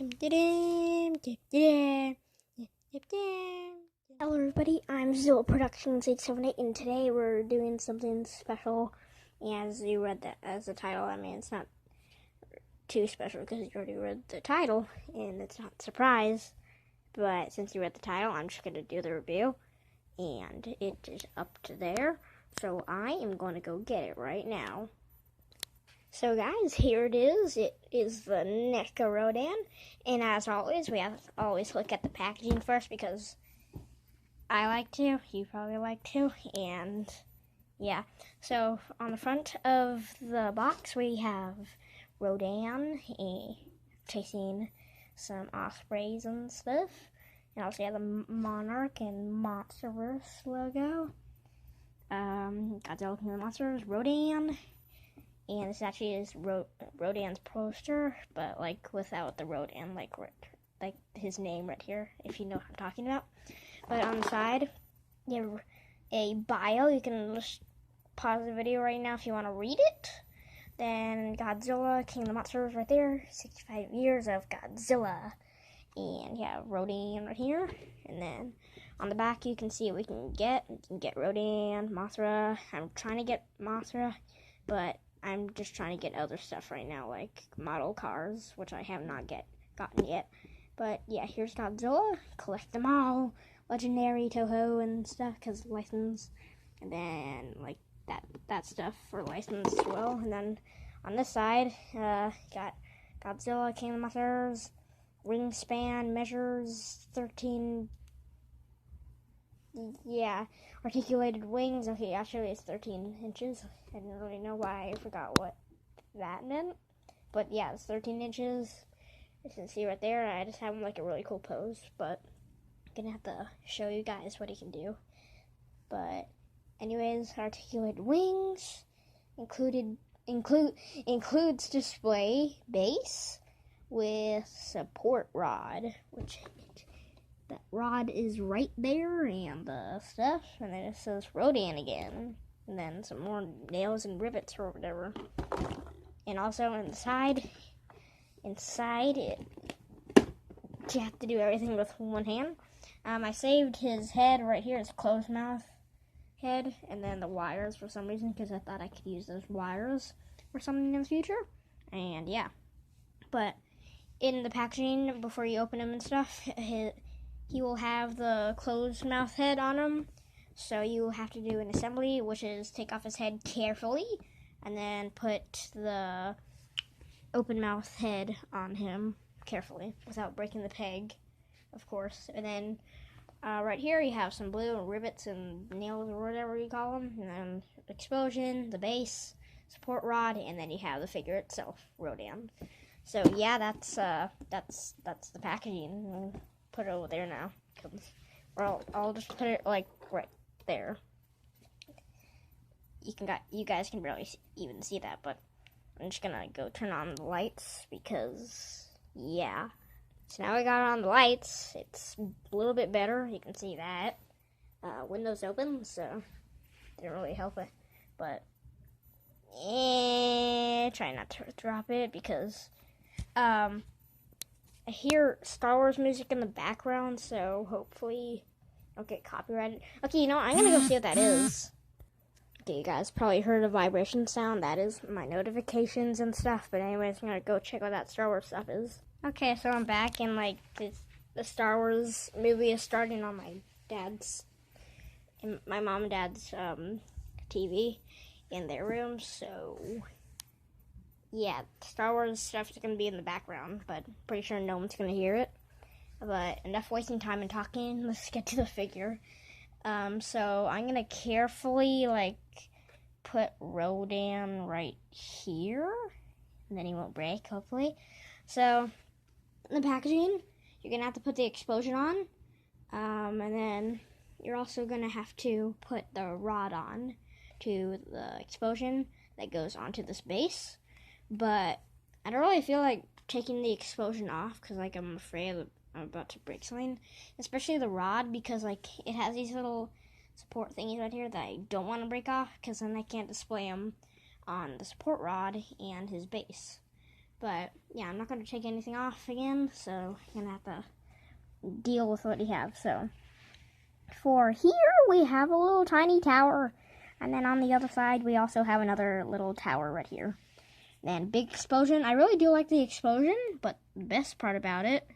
Hello everybody, I'm Zilla Productions 878, and today we're doing something special. As you read that as the title, I mean it's not too special because you already read the title and it's not a surprise. But since you read the title, I'm just gonna do the review, and it is up to there. So I am going to go get it right now. So guys, here it is. It is the NECA Rodan, and as always, we have to always look at the packaging first because I like to, you probably like to, and yeah. So on the front of the box, we have Rodan chasing some ospreys and stuff, and also have the Monarch and Monsterverse logo. Godzilla King of the Monsters, Rodan. And this actually is Rodan's poster, but like without the Rodan, like his name right here, if you know what I'm talking about. But on the side, you have a bio. You can just pause the video right now if you want to read it. Then Godzilla, King of the Monsters right there, 65 years of Godzilla. And yeah, Rodan right here. And then on the back, you can see what we can get. You can get Rodan, Mothra. I'm trying to get Mothra, but I'm just trying to get other stuff right now, like model cars, which I have not gotten yet. But yeah, here's Godzilla. Collect them all. Legendary, Toho, and stuff, because license. And then, like, that stuff for license as well. And then on this side, got Godzilla, King of the Monsters. Wingspan measures 13... Yeah, articulated wings. Okay, actually it's 13 inches. I didn't really know why I forgot what that meant. But yeah, it's 13 inches. You can see right there. I just have him like a really cool pose, but I'm gonna have to show you guys what he can do. But anyways, articulated wings includes display base with support rod, which that rod is right there, and the stuff, and then it says Rodan again, and then some more nails and rivets or whatever. And also inside it, you have to do everything with one hand. I saved his head right here, his closed mouth head, and then the wires for some reason, because I thought I could use those wires for something in the future. And yeah, but in the packaging, before you open him and stuff, he will have the closed mouth head on him, so you have to do an assembly, which is take off his head carefully, and then put the open mouth head on him carefully, without breaking the peg, of course. And then right here you have some blue rivets and nails or whatever you call them, and then explosion, the base, support rod, and then you have the figure itself, Rodan. So yeah, that's the packaging. I'll put it over there now, or I'll just put it like right there. You guys can barely even see that, but I'm just gonna go turn on the lights because yeah. So now I got on the lights. It's a little bit better. You can see that. Windows open, so didn't really help it, but try not to drop it because I hear Star Wars music in the background, so hopefully I don't get copyrighted. Okay, you know what? I'm gonna go see what that is. Okay, you guys probably heard a vibration sound. That is my notifications and stuff. But anyways, I'm gonna go check what that Star Wars stuff is. Okay, so I'm back, and like the Star Wars movie is starting on my mom and dad's TV in their room. So yeah, Star Wars stuff is going to be in the background, but pretty sure no one's going to hear it. But enough wasting time and talking, let's get to the figure. So I'm going to carefully, like, put Rodan right here, and then he won't break, hopefully. So, in the packaging, you're going to have to put the explosion on, and then you're also going to have to put the rod on to the explosion that goes onto this base. But I don't really feel like taking the explosion off because, like, I'm afraid I'm about to break something. Especially the rod, because, like, it has these little support thingies right here that I don't want to break off because then I can't display them on the support rod and his base. But yeah, I'm not going to take anything off again, so I'm going to have to deal with what we have. So for here, we have a little tiny tower. And then on the other side, we also have another little tower right here. Then big explosion. I really do like the explosion, but the best part about it,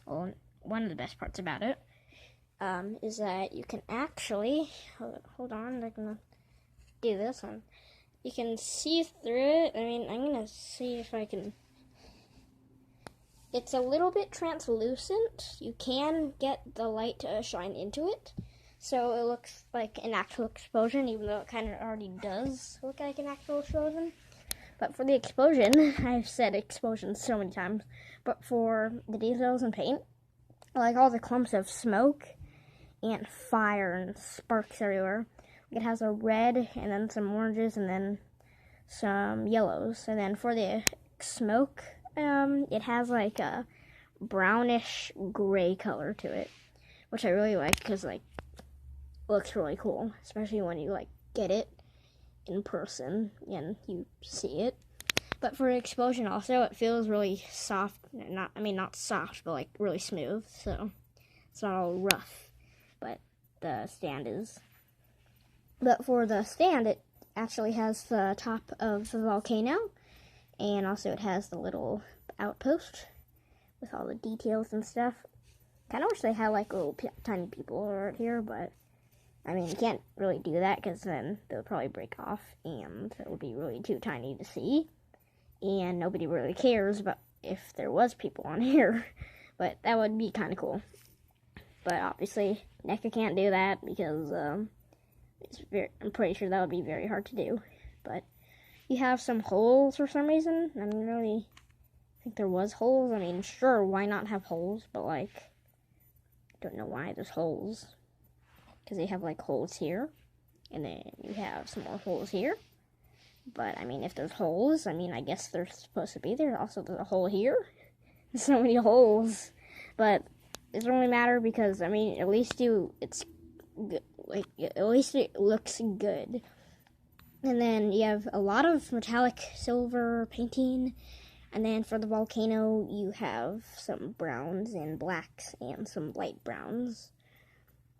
well, one of the best parts about it, is that you can actually, hold on, I'm going to do this one. You can see through it. I mean, I'm going to see if I can. It's a little bit translucent. You can get the light to shine into it. So it looks like an actual explosion, even though it kind of already does look like an actual explosion. But for the explosion, I've said explosion so many times, but for the details and paint, I like all the clumps of smoke and fire and sparks everywhere. It has a red and then some oranges and then some yellows. And then for the smoke, it has like a brownish gray color to it, which I really like because like it looks really cool, especially when you like get it in person and you see it. But for explosion also, it feels really soft. Not soft, but like really smooth. So it's not all rough, but the stand is. But for the stand, it actually has the top of the volcano, and also it has the little outpost with all the details and stuff. Kind of wish they had like little tiny people right here, but I mean, you can't really do that because then they'll probably break off and it will be really too tiny to see. And nobody really cares about if there was people on here. But that would be kind of cool. But obviously, NECA can't do that because I'm pretty sure that would be very hard to do. But you have some holes for some reason. I don't really think there was holes. I mean, sure, why not have holes? But like, I don't know why there's holes. Because they have like holes here, and then you have some more holes here. But I mean, if there's holes, I mean, I guess they're supposed to be there. Also, there's a hole here. There's so many holes, but it doesn't really matter because I mean, at least it's good. Like at least it looks good. And then you have a lot of metallic silver painting, and then for the volcano, you have some browns and blacks and some light browns.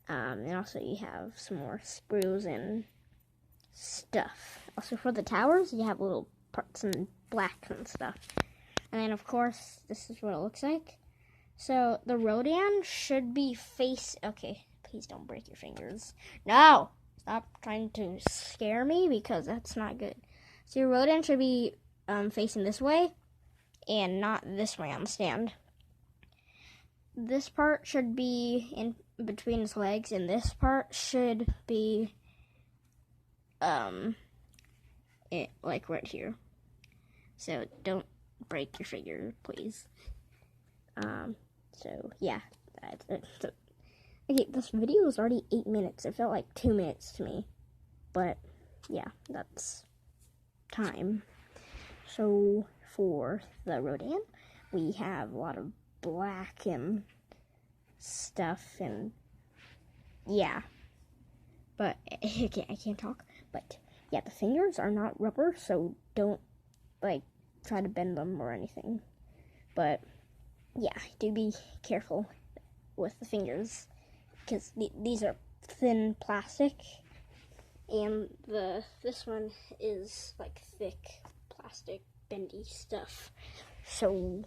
And also you have some more sprues and stuff. Also for the towers, you have little parts in black and stuff. And then of course, this is what it looks like. So the Rodan should be okay, please don't break your fingers. No! Stop trying to scare me because that's not good. So your Rodan should be facing this way and not this way on the stand. This part should be in between his legs, and this part should be like right here. So don't break your finger, please. So yeah, that's it. So, okay, this video is already 8 minutes. It felt like 2 minutes to me, but yeah, that's time. So for the Rodan, we have a lot of black and stuff, and yeah, but I can't talk. But yeah, the fingers are not rubber, so don't like try to bend them or anything. But yeah, do be careful with the fingers because these are thin plastic, and this one is like thick plastic bendy stuff. So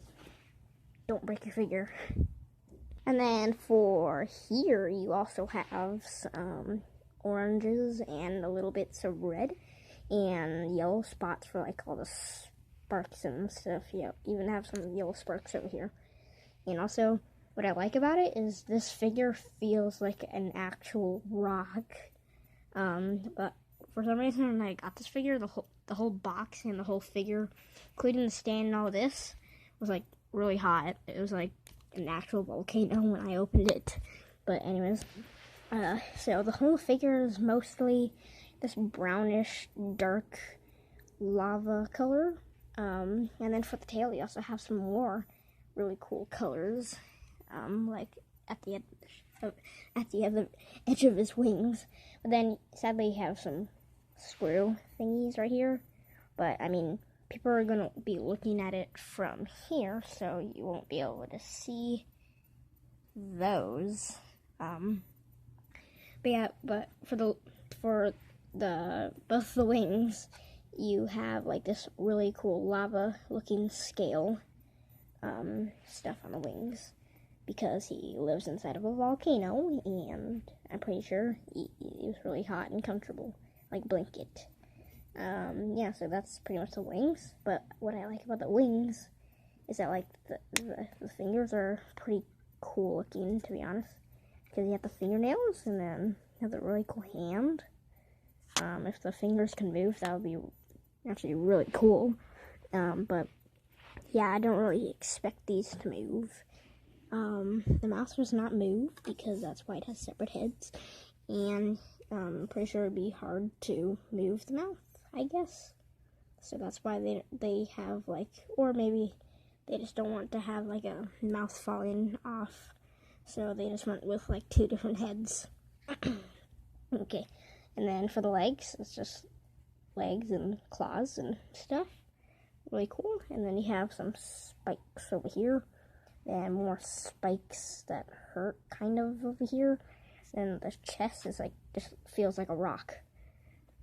don't break your finger. And then for here, you also have some oranges and a little bits of red and yellow spots for like all the sparks and stuff. Yeah, even have some yellow sparks over here. And also, what I like about it is this figure feels like an actual rock. But for some reason, when I got this figure, the whole box and the whole figure, including the stand and all this, was like really hot. It was like an actual volcano when I opened it. But anyways, so the whole figure is mostly this brownish, dark lava color. And then for the tail, you also have some more really cool colors, like at the edge of his wings. But then sadly, you have some screw thingies right here. But I mean, people are going to be looking at it from here, so you won't be able to see those. But for both the wings, you have like this really cool lava looking scale stuff on the wings, because he lives inside of a volcano, and I'm pretty sure he was really hot and comfortable, like blanket. Yeah, so that's pretty much the wings. But what I like about the wings is that like the fingers are pretty cool looking, to be honest, because you have the fingernails, and then you have the really cool hand. If the fingers can move, that would be actually really cool. But yeah, I don't really expect these to move. The mouth does not move, because that's why it has separate heads, and I'm pretty sure it'd be hard to move the mouth, I guess. So that's why they have like, or maybe they just don't want to have like a mouth falling off, so they just went with like 2 different heads. Okay, and then for the legs, it's just legs and claws and stuff. Really cool. And then you have some spikes over here, and more spikes that hurt kind of over here. And the chest is like, just feels like a rock.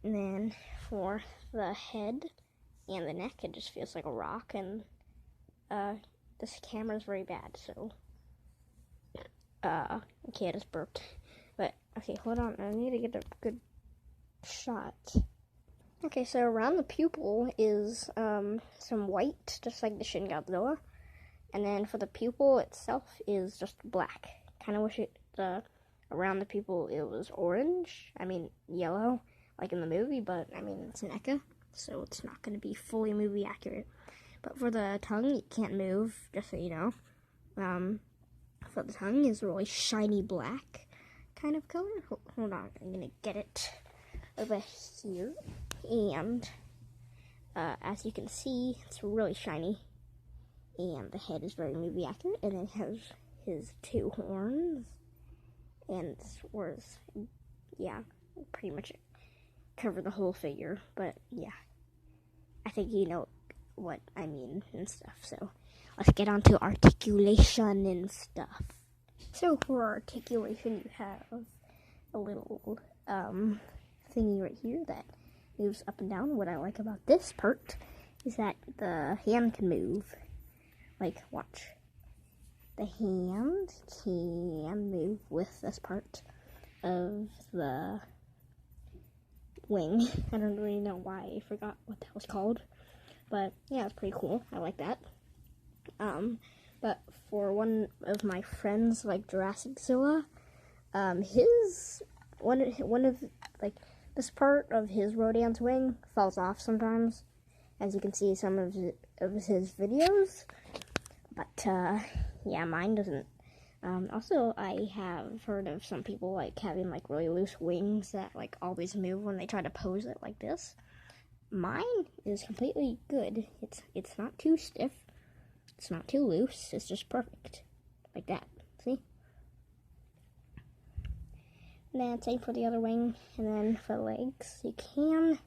And then for the head and the neck, it just feels like a rock. And this camera is very bad, so okay, I just burped. But okay, hold on, I need to get a good shot. Okay, so around the pupil is some white, just like the Shin Godzilla. And then for the pupil itself is just black. Kind of wish around the pupil it was orange. I mean, yellow, like in the movie, but I mean, it's NECA, so it's not going to be fully movie accurate. But for the tongue, it can't move, just so you know. For the tongue is really shiny black kind of color. Hold on, I'm going to get it over here. And as you can see, it's really shiny, and the head is very movie accurate, and it has his 2 horns, and words, yeah, pretty much cover the whole figure. But yeah, I think you know what I mean and stuff. So let's get on to articulation and stuff. So for articulation, you have a little thingy right here that moves up and down. What I like about this part is that the hand can move. Like, watch. The hand can move with this part of the wing. I don't really know why I forgot what that was called. But yeah, it's pretty cool. I like that. But for one of my friends, like Jurassiczilla, one of like, this part of his Rodan's wing falls off sometimes, as you can see some of his videos. But yeah, mine doesn't. Also, I have heard of some people like having like really loose wings that like always move when they try to pose it like this. Mine is completely good. It's not too stiff. It's not too loose. It's just perfect, like that. See? And then same for the other wing, and then for the legs, you can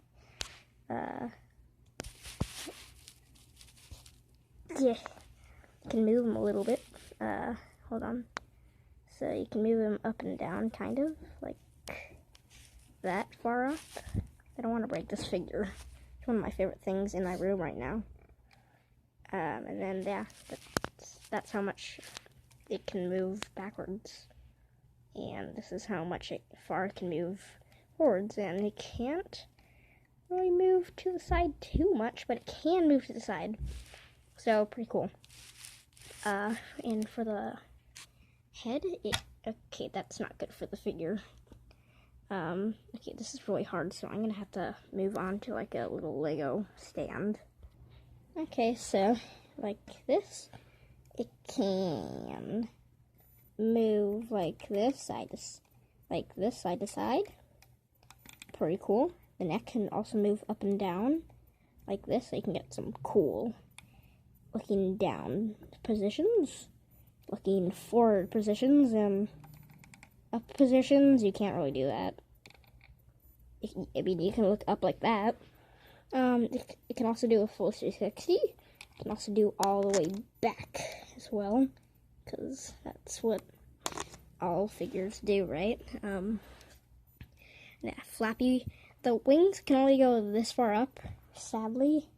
yeah, you can move them a little bit. Hold on. So you can move them up and down, kind of like that far up. I don't want to break this figure. It's one of my favorite things in my room right now. And then yeah, that's how much it can move backwards. And this is how much far it can move forwards, and it can't really move to the side too much, but it can move to the side. So pretty cool. And for the head, okay, that's not good for the figure. Okay, this is really hard, so I'm gonna have to move on to like a little Lego stand. Okay, so like this, it can move like this side to side. Pretty cool. The neck can also move up and down like this, so you can get some cool looking down positions, looking forward positions, and up positions. You can't really do that. I mean, you can look up like that, It can also do a full 360. It can also do all the way back as well, because that's what all figures do, right? Yeah, flappy. The wings can only go this far up, sadly,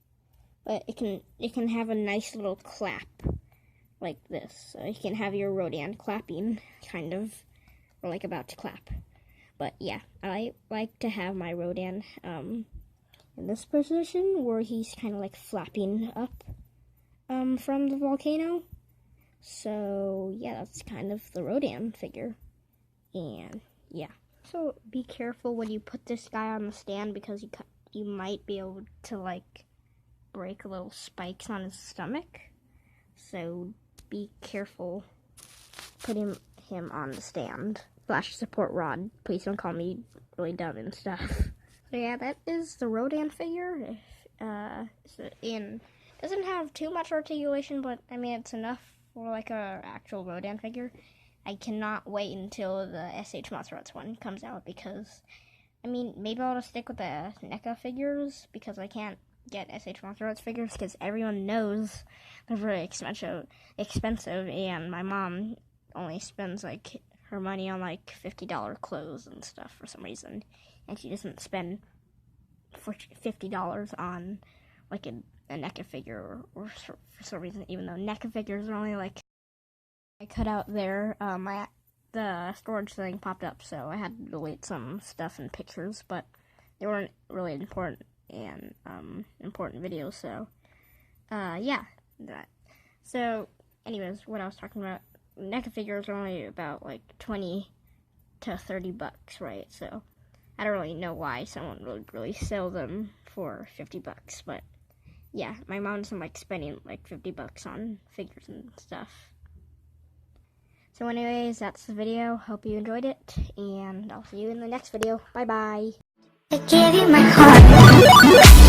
but it can have a nice little clap like this. So you can have your Rodan clapping, kind of, or like about to clap. But yeah, I like to have my Rodan in this position where he's kind of like flapping up from the volcano. So yeah, that's kind of the Rodan figure. And yeah. So be careful when you put this guy on the stand, because you might be able to like break little spikes on his stomach. So be careful putting him on the stand. Flash support Rod. Please don't call me really dumb and stuff. So yeah, that is the Rodan figure. It doesn't have too much articulation, but I mean it's enough for like a actual Rodan figure. I cannot wait until the SH Monsterats one comes out, because, I mean, maybe I'll just stick with the NECA figures, because I can't get SH Monsterats figures, because everyone knows they're very expensive, and my mom only spends, like, her money on, like, $50 clothes and stuff for some reason, and she doesn't spend $50 on, like, a NECA figure, or for some reason, even though NECA figures are only, like, I cut out there, the storage thing popped up, so I had to delete some stuff and pictures, but they weren't really important videos, so, yeah, that. So, anyways, what I was talking about, NECA figures are only about, like, 20 to 30 bucks, right? So, I don't really know why someone would really sell them for 50 bucks, but, yeah, my mom doesn't like spending, like, 50 bucks on figures and stuff. So anyways, that's the video. Hope you enjoyed it, and I'll see you in the next video. Bye-bye. I gave you my heart.